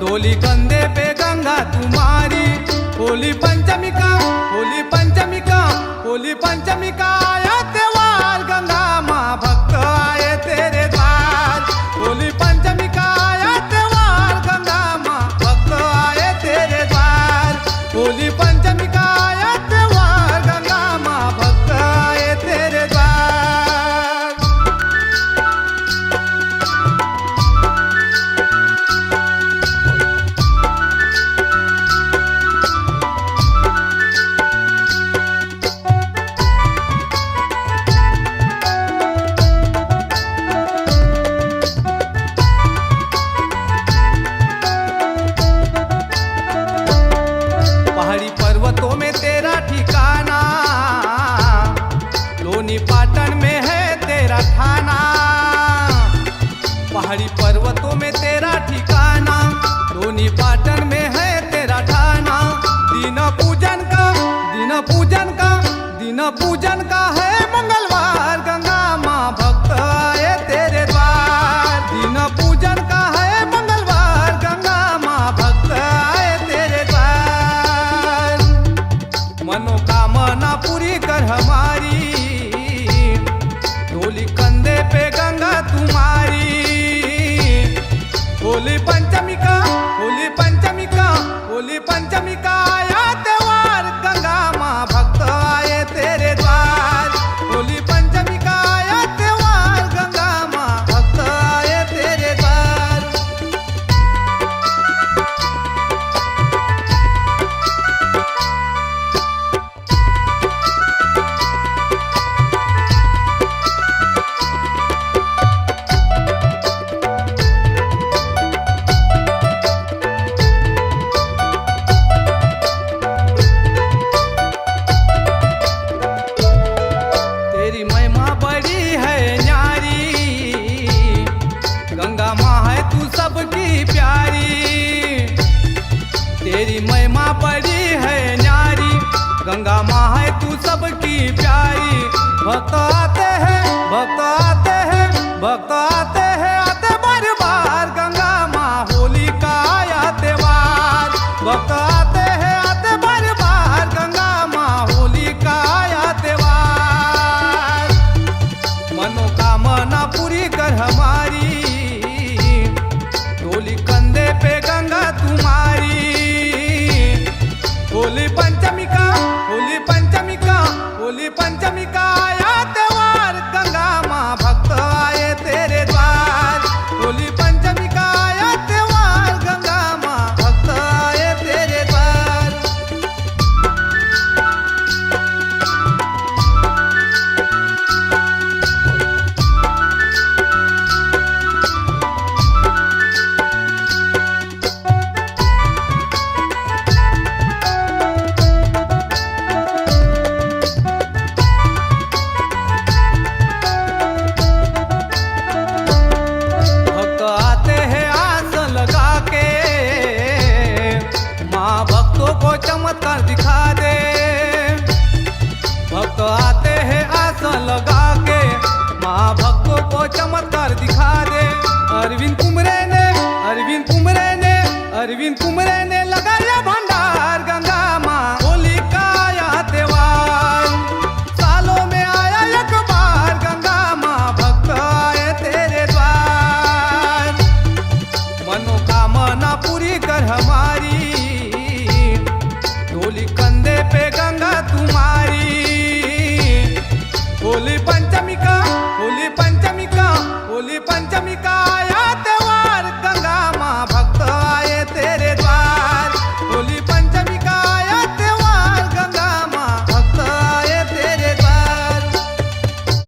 डोली कंधे पे गंगा तुम्हारी। होली पंचमी का, होली पंचमी का, होली पंचमी का आया त्योहार, गंगा माँ भक्त आए तेरे द्वार। होली पंचमी का आया त्योहार, गंगा माँ भक्त आए तेरे द्वार। होली पंचमी का आया त्योहार, गंगा माँ भक्त आए तेरे द्वार। पहाड़ी पर्वतों में तेरा ठिकाना, लोनी पाटन में है तेरा थाना। पहाड़ी पर्वतों में तेरा ठिकाना, लोनी पाटन में है तेरा थाना। दिन पूजन का, दिन पूजन का, दिन पूजन का है मंगलवार, गंगा माँ भक्त आए तेरे द्वार। दिन पूजन का है मंगलवार, गंगा माँ भक्त आए तेरे द्वार। मनोकामना पूरी कर हमारी, डोली कंधे पे गंगा तुम्हारी। होली पंचमी का, होली पंचमी का, होली पंचमी का आया त्योहार, गंगा माँ भक्त आए तेरे द्वार। होली पंचमी का आया त्योहार, गंगा माँ भक्त आए तेरे द्वार। तेरी महिमा बड़ी है न्यारी, गंगा माँ है तू सबकी प्यारी। तेरी महिमा बड़ी है न्यारी, गंगा माँ है तू सबकी प्यारी। भक्त आते हैं, भक्त आते हैं, भक्त आते हैं, आते बार बार, गंगा माँ होली का आया त्योहार। भक्त आते हैं, आते बार बार, गंगा माँ होली का आया त्योहार। मनोकामना पूरी कर हमारी, डोली कंधे पे गंगा तुम्हारी। होली पंचमी का, होली पंचमी का, होली पंचमी का आया त्योहार, गंगा माँ भक्त आए तेरे द्वार। होली पंचमी का आया त्योहार, गंगा माँ भक्त आए तेरे द्वार। भक्त आते हैं आस लगा के, माँ भक्तों को चमत्कार दिखा दे। भक्त आते हैं आस लगा के, माँ भक्तों को चमत्कार दिखा दे। अरविंद कुमरे ने, अरविंद कुमरे ने, अरविंद कुमरे ने लगाया भंडार, गंगा माँ होली का आया त्योहार। सालों में आया एक बार, गंगा माँ भक्त आए तेरे द्वार। मनोकामना पूरी कर हमारी, डोली कंधे पे गंगा तुम्हारी। होली पंचमी का, होली पंचमी का, होली पंचमी का